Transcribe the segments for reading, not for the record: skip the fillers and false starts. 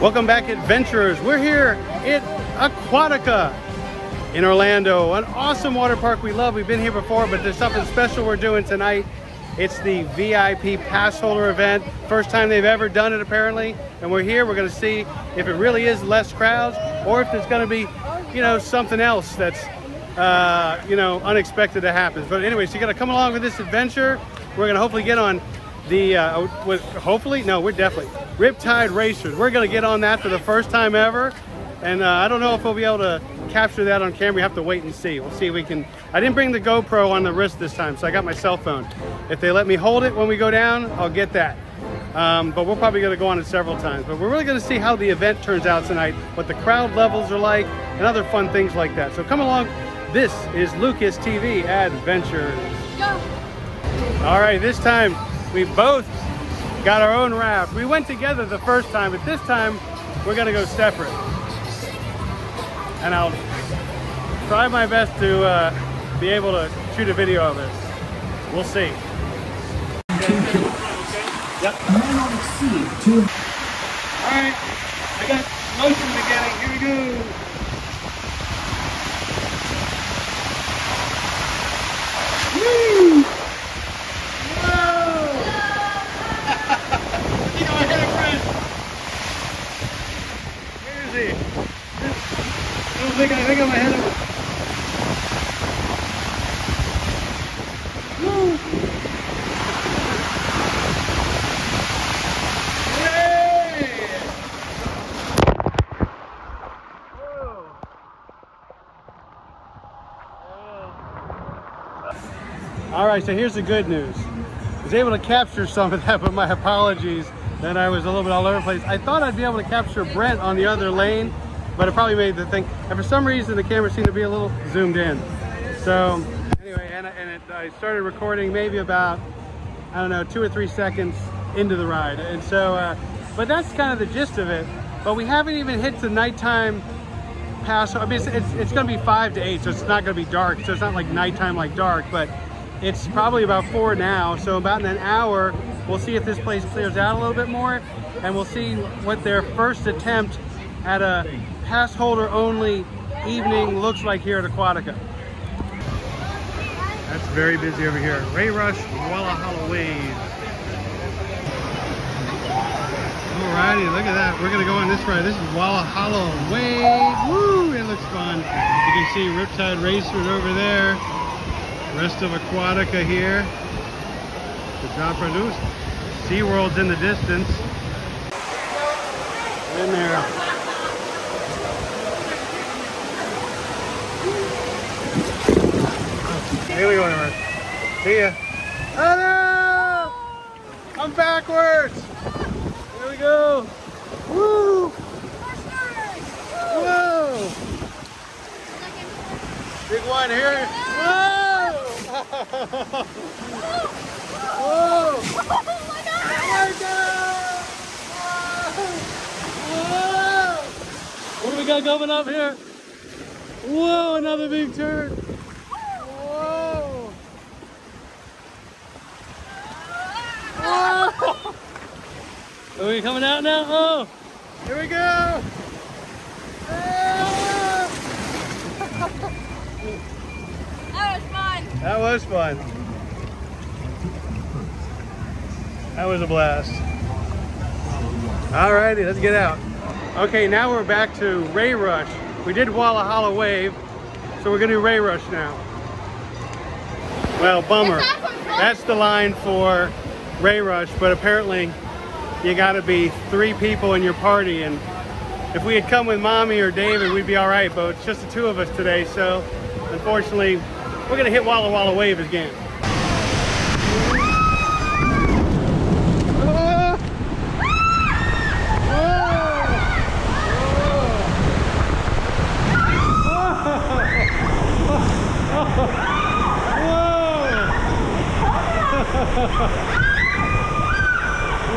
Welcome back, adventurers. We're here at Aquatica in Orlando, an awesome water park we love. We've been here before, but there's something special we're doing tonight. It's the VIP Passholder event. First time they've ever done it, apparently. And we're here, we're gonna see if it really is less crowds or if there's gonna be, you know, something else that's, you know, unexpected to happen. But anyway, so you gotta come along with this adventure. We're gonna hopefully get on the, we're definitely Riptide Racers. We're gonna get on that for the first time ever. And I don't know if we'll be able to capture that on camera. We have to wait and see. We'll see if we can. I didn't bring the GoPro on the wrist this time, so I got my cell phone. If they let me hold it when we go down, I'll get that. But we're probably gonna go on it several times. But we're really gonna see how the event turns out tonight, what the crowd levels are like, and other fun things like that. So come along. This is Lucas TV Adventures. Go. All right, this time we both got our own raft. We went together the first time, but this time we're gonna go separate. And I'll try my best to be able to shoot a video of it. We'll see. Yep. All right, I got motion beginning. Here we go. Woo! Whoa! I think I'm gonna friend. Where is he? I think I'm ahead of him. Woo! Hey! Whoa! All right, so here's the good news. I was able to capture some of that, but my apologies that I was a little bit all over the place. I thought I'd be able to capture Brent on the other lane, but it probably made the thing, and for some reason the camera seemed to be a little zoomed in. So anyway, I started recording maybe about, I don't know, 2 or 3 seconds into the ride. And so, but that's kind of the gist of it. But we haven't even hit the nighttime pass. I mean, it's gonna be 5 to 8, so it's not gonna be dark. So it's not like nighttime like dark, but it's probably about 4 now. So about in an hour, we'll see if this place clears out a little bit more, and we'll see what their first attempt at a pass holder only evening looks like here at Aquatica. That's very busy over here. Ray Rush, Walla Wave. Alrighty, look at that. We're gonna go on this ride. This is Walla Wave. Woo! It looks fun. You can see Riptide Racers over there. Rest of Aquatica here. The job produced. SeaWorld's in the distance. In there. Here we go, Emma. See ya. Oh no! I'm backwards! Here we go! Woo! Whoa! Big one here. Whoa! Whoa! Oh my God! Whoa! What do we got coming up here? Whoa! Another big turn. Are we coming out now? Oh, here we go. That was fun. That was fun. That was a blast. Alrighty, let's get out. Okay, now we're back to Ray Rush. We did Walla Wave, so we're gonna do Ray Rush now. Well, bummer. That's the line for Ray Rush, but apparently you gotta be 3 people in your party, and if we had come with Mommy or David, we'd be all right, but it's just the 2 of us today, so unfortunately, we're gonna hit Walla Wave again.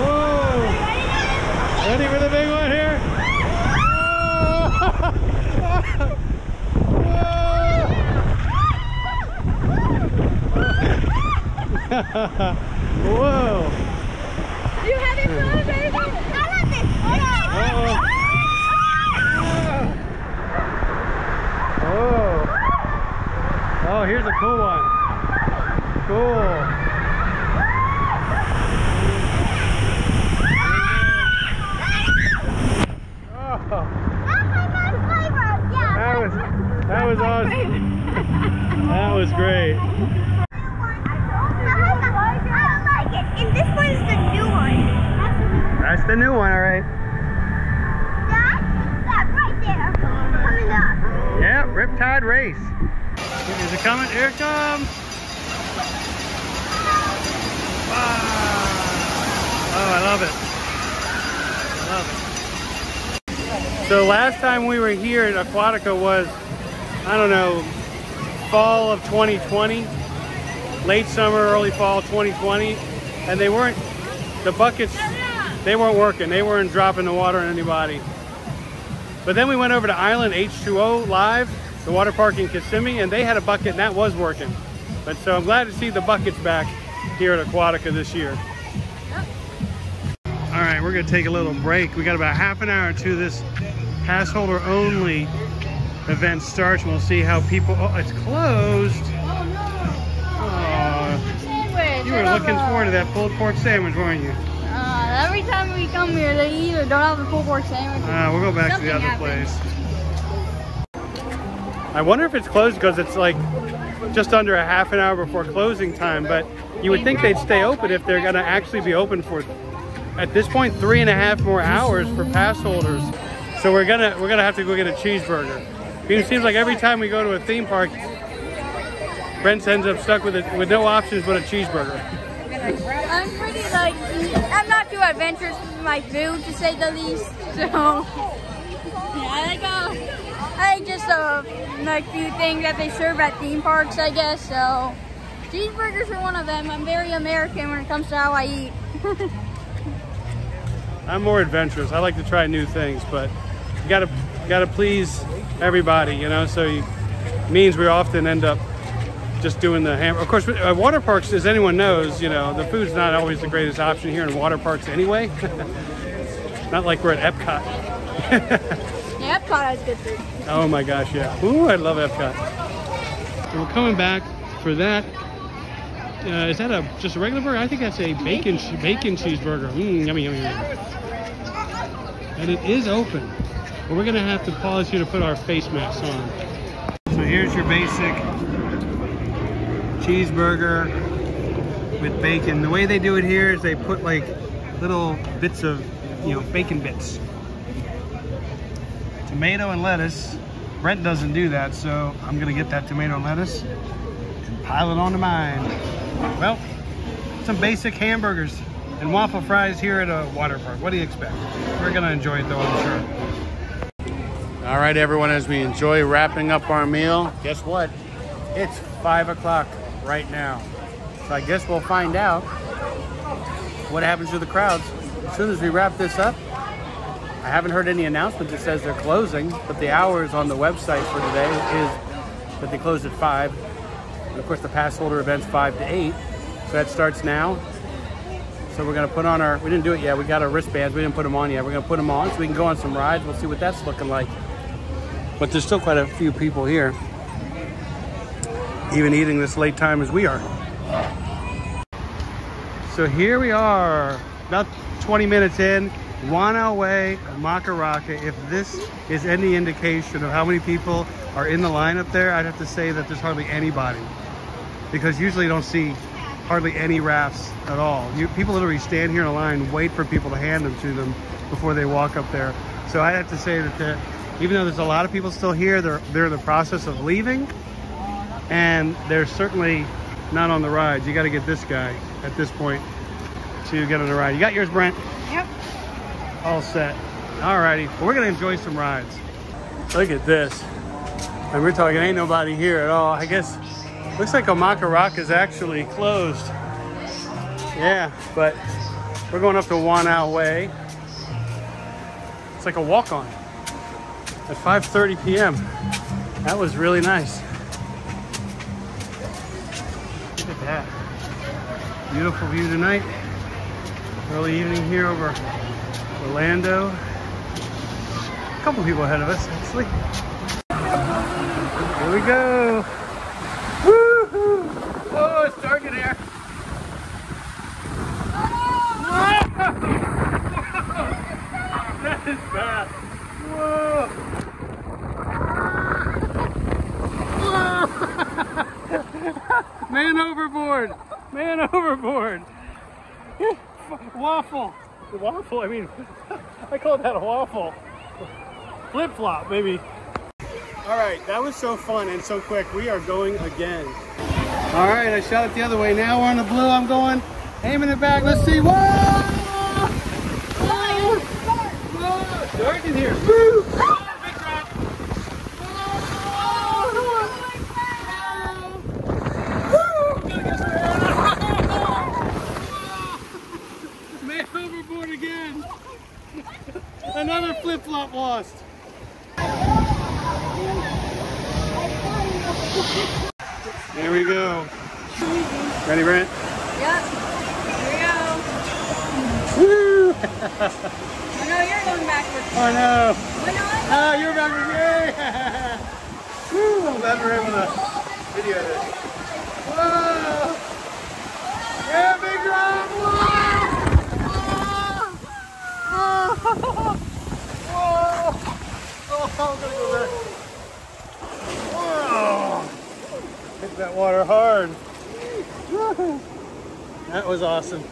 Whoa! Ready for the big one here? Whoa! You having fun, baby? I love this. here's a cool one. Cool. Oh. That was awesome. That was great. I like it. And this one's the new one. That's the new one, all right. That right there. Coming up. Yeah, Riptide Race. Is it coming? Here it comes. Wow. Oh, I love it. I love it. So last time we were here at Aquatica was, I don't know, fall of 2020, late summer, early fall 2020, and they weren't, the buckets, they weren't working. They weren't dropping the water on anybody. But then we went over to Island H2O Live, the water park in Kissimmee, and they had a bucket and that was working. But so I'm glad to see the buckets back here at Aquatica this year. All right, we're gonna take a little break. We got about half an hour to this pass holder only event starts, and we'll see how people, oh, it's closed. Oh no. Oh, Sandwich. you were looking forward to that pulled pork sandwich, weren't you? Every time we come here, they either don't have the pulled pork sandwich. We'll go back to the other place. I wonder if it's closed because it's like just under a half an hour before closing time, but you would think they'd stay open if they're gonna actually be open for, at this point, 3.5 more hours for pass holders. So we're gonna have to go get a cheeseburger. It seems like every time we go to a theme park, Brent ends up stuck with no options but a cheeseburger. I'm pretty I'm not too adventurous with my food, to say the least. So yeah, I like just like few things that they serve at theme parks, I guess. So cheeseburgers are one of them. I'm very American when it comes to how I eat. I'm more adventurous. I like to try new things, but you gotta please everybody, you know. So it means we often end up just doing the hamburger. Of course, water parks, as anyone knows, you know, the food's not always the greatest option here in water parks anyway. Not like we're at Epcot. Yeah, Epcot has good food. Oh my gosh, yeah. Ooh, I love Epcot. So we're coming back for that. Is that just a regular burger? I think that's a bacon cheeseburger. Yummy, yummy, yummy. And it is open. But we're gonna have to pause here to put our face masks on. So here's your basic cheeseburger with bacon. The way they do it here is they put like little bits of, you know, bacon bits. Tomato and lettuce. Brent doesn't do that, so I'm gonna get that tomato and lettuce and pile it onto mine. Well, some basic hamburgers and waffle fries here at a water park. What do you expect? We're gonna enjoy it though, I'm sure. All right, everyone, as we enjoy wrapping up our meal, guess what? It's 5 o'clock right now. So I guess we'll find out what happens to the crowds as soon as we wrap this up. I haven't heard any announcement that says they're closing, but the hours on the website for today is that they close at 5. And of course the pass holder event's 5 to 8. So that starts now. So we're gonna put on our, we didn't do it yet, we got our wristbands, we didn't put them on yet. We're gonna put them on so we can go on some rides. We'll see what that's looking like. But there's still quite a few people here, even eating this late time as we are. So here we are, about 20 minutes in, Wana Way, Makaraka. If this is any indication of how many people are in the line up there, I'd have to say that there's hardly anybody, because usually you don't see hardly any rafts at all. People literally stand here in a line, wait for people to hand them to them before they walk up there. So I'd have to say that even though there's a lot of people still here, they're in the process of leaving, and they're certainly not on the rides. You got to get this guy at this point to get on the ride. You got yours, Brent? Yep. All set. Alrighty, well, we're gonna enjoy some rides. Look at this. And we're talking, ain't nobody here at all. I guess, looks like Makaraka is actually closed. Yeah, but we're going up to Wana Way. It's like a walk-on at 5:30 p.m. That was really nice. Look at that. Beautiful view tonight. Early evening here over Orlando. A couple people ahead of us, actually. Here we go. Woo! it's dark in here. That is bad. Whoa. Whoa. Man overboard. Man overboard. Waffle. Waffle, I mean, I call that a waffle. Flip-flop, maybe. All right, that was so fun and so quick. We are going again. All right, I shot it the other way. Now we're on the blue. I'm going, aiming it back. Let's see. Whoa! Whoa! Whoa! It's dark in here. Woo! Oh, big drop. Whoa! Man overboard again. Another flip-flop lost. There we go. Ready, Brent? Yep. Here we go. Woo! Oh no, you're going backwards. Oh no. Oh no, Oh, you're backwards. Yay! Woo! I'm glad we're able to video this. Whoa! Yeah, big drop! Whoa! Whoa! Whoa! Oh, I'm gonna go back. Whoa! Hit that water hard. That was awesome.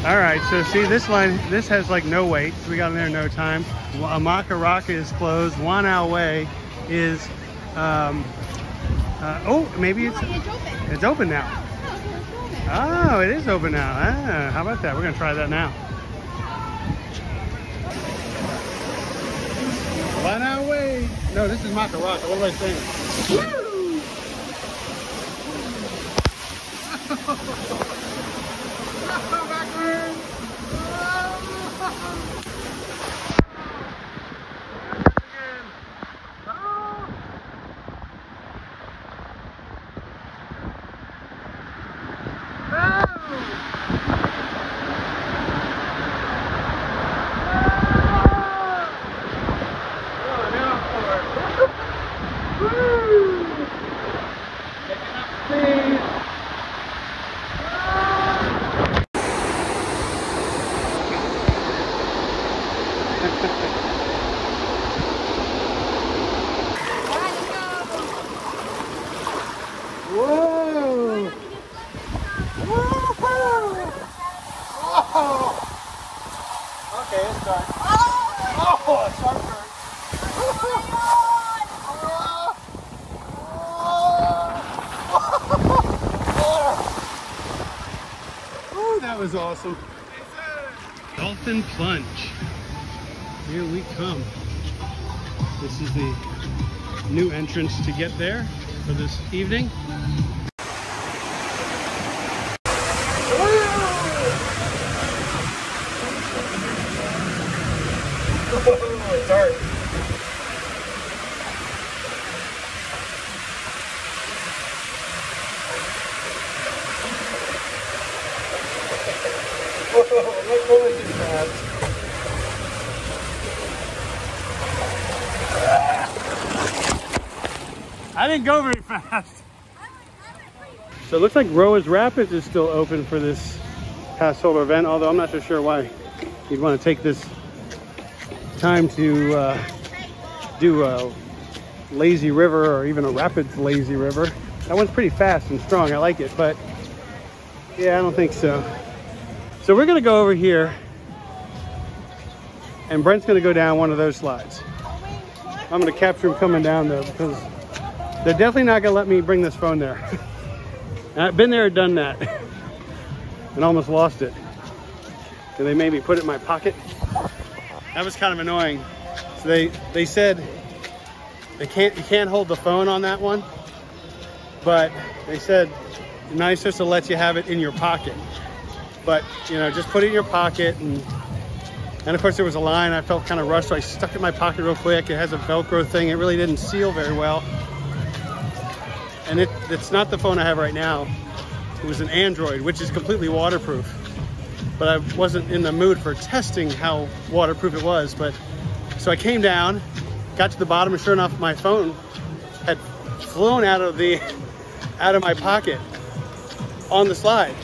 All right, so see this line, this has like no wait. So we got in there in no time. Amaka Raka is closed. Wanao Way is, oh, maybe it's open now. Oh, it is open now. Ah, how about that? We're gonna try that now. Wanao Way. No, this is Makaraka. What am I saying? Woo! Backwards! Whoa! Whoa! Okay, it's done. Oh, sharp turn. Oh, that was awesome. Dolphin plunge. Here we come. This is the new entrance to get there for this evening. Oh, it's hard. Whoa, not going too fast. I didn't go very fast. So it looks like Roa's Rapids is still open for this Passholder event, although I'm not so sure why you'd want to take this time to do a lazy river or even a rapids lazy river. That one's pretty fast and strong. I like it, but yeah, I don't think so. So we're gonna go over here and Brent's gonna go down one of those slides. I'm gonna capture him coming down though, because they're definitely not gonna let me bring this phone there. And I've been there and done that and almost lost it. So they made me put it in my pocket. That was kind of annoying. So they said you can't hold the phone on that one, but they said you're not supposed to let you have it in your pocket. But you know, just put it in your pocket, and of course there was a line. I felt kind of rushed, so I stuck it in my pocket real quick. It has a Velcro thing. It really didn't seal very well, and it's not the phone I have right now. It was an Android, which is completely waterproof. But I wasn't in the mood for testing how waterproof it was. But so I came down, got to the bottom, and sure enough, my phone had flown out of the out of my pocket on the slide.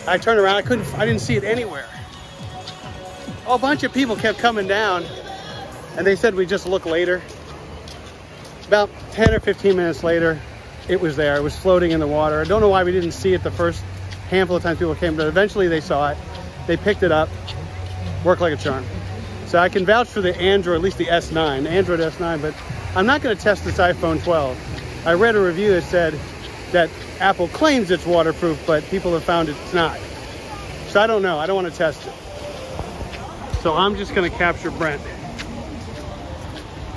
I turned around, I didn't see it anywhere. A bunch of people kept coming down and they said we just look later. About 10 or 15 minutes later, it was there. It was floating in the water. I don't know why we didn't see it the first handful of times people came, but eventually they saw it. They picked it up, worked like a charm. So I can vouch for the Android, at least the S9, Android S9, but I'm not going to test this iPhone 12. I read a review that said that Apple claims it's waterproof, but people have found it's not. So I don't know. I don't want to test it. So I'm just going to capture Brent.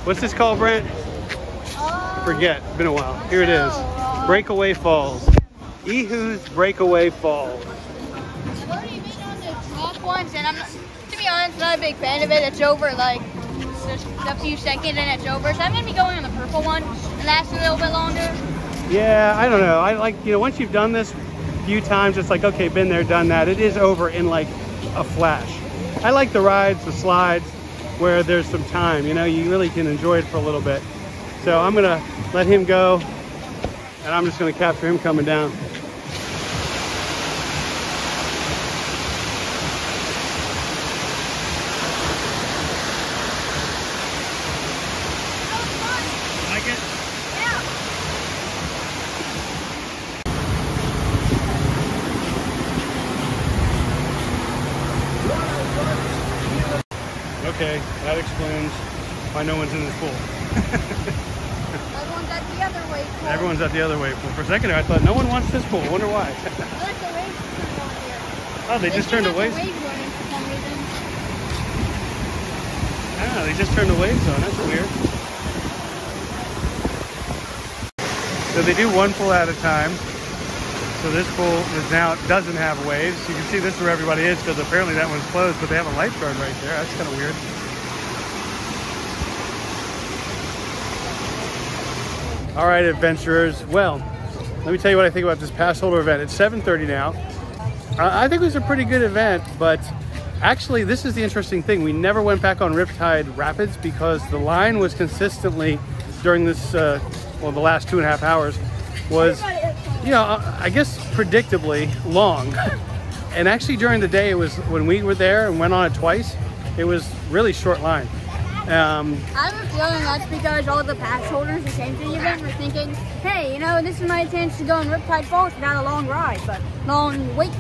What's this called, Brent? Forget. Been a while. Here it is. Breakaway Falls. Ehu's Breakaway Falls. I've already been on the top ones, and to be honest, not a big fan of it. It's over like just a few seconds and it's over. So I'm going to be going on the purple one, and that's a little bit longer. Yeah, I don't know. I like, you know, once you've done this a few times, it's like, okay, been there, done that. It is over in like a flash. I like the rides, the slides, where there's some time, you know, you really can enjoy it for a little bit. So I'm gonna let him go, and I'm just gonna capture him coming down. Like it? Yeah. Okay, that explains why no one's in this pool. Everyone's at the other wave pool. Everyone's at the other wave pool. For a second there, I thought no one wants this pool. I wonder why. I like the waves on here. Oh, they just turned the waves. Waves running for some reason. Ah, they just turned the waves on. That's weird. So they do one pool at a time. So this pool is now doesn't have waves. You can see this is where everybody is because apparently that one's closed, but they have a lifeguard right there. That's kind of weird. All right, adventurers. Well, let me tell you what I think about this Passholder event. It's 7:30 now. I think it was a pretty good event, but actually this is the interesting thing. We never went back on Riptide Rapids because the line was consistently during this, well, the last 2.5 hours was, you know, I guess predictably long. And actually during the day, it was, when we were there and went on it twice, it was really short line. I have a feeling that's because all the pass holders who came to the event were thinking, hey, you know, this is my chance to go on Riptide Falls without a long ride, but long wait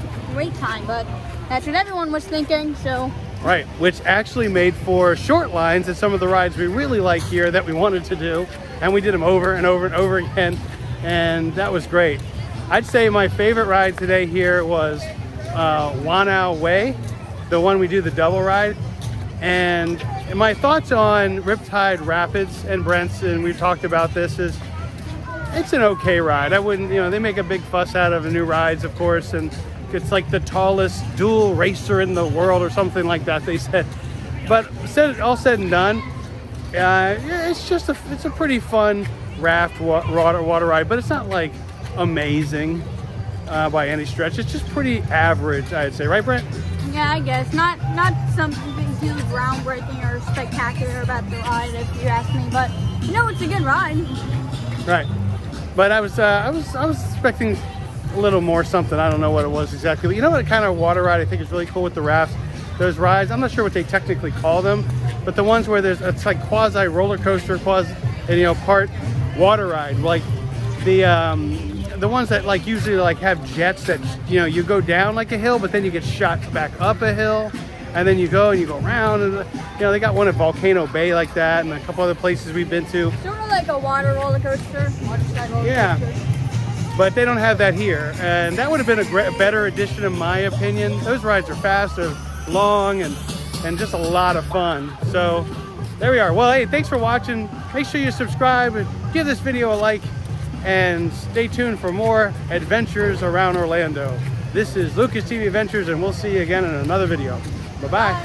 time. But that's what everyone was thinking, so. Right, which actually made for short lines at some of the rides we really like here that we wanted to do. And we did them over and over and over again. And that was great. I'd say my favorite ride today here was Wanao Way, the one we do the double ride. And my thoughts on Riptide Rapids and Brent's, and we've talked about this, is it's an okay ride. I wouldn't, you know, they make a big fuss out of the new rides, of course, and it's like the tallest dual racer in the world or something like that, they said. But all said and done, yeah, it's a pretty fun raft water ride, but it's not like amazing by any stretch. It's just pretty average, I'd say, right, Brent? Yeah, I guess not something huge, groundbreaking or spectacular about the ride, if you ask me. But you know, it's a good ride. Right, but I was expecting a little more something. I don't know what it was exactly. But you know what kind of water ride I think is really cool with the rafts? Those rides, I'm not sure what they technically call them, but the ones where it's like quasi roller coaster, and, you know, part water ride, like the ones that like usually like have jets that, you know, you go down like a hill, but then you get shot back up a hill, and then you go around, and, you know, they got one at Volcano Bay like that, and a couple other places we've been to. Sort of like a water roller coaster. Yeah, but they don't have that here, and that would have been a better addition in my opinion. Those rides are fast, they're long, and just a lot of fun. So there we are. Well, hey, thanks for watching. Make sure you subscribe and give this video a like, and stay tuned for more adventures around Orlando. This is Lucas TV Adventures, and we'll see you again in another video. Bye-bye.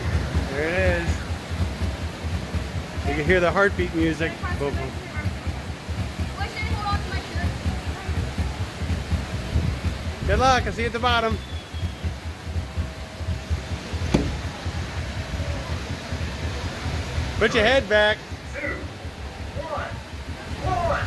There it is. You can hear the heartbeat music. Boom, boom. Good luck. I'll see you at the bottom. Put your head back. 2, 1, launch!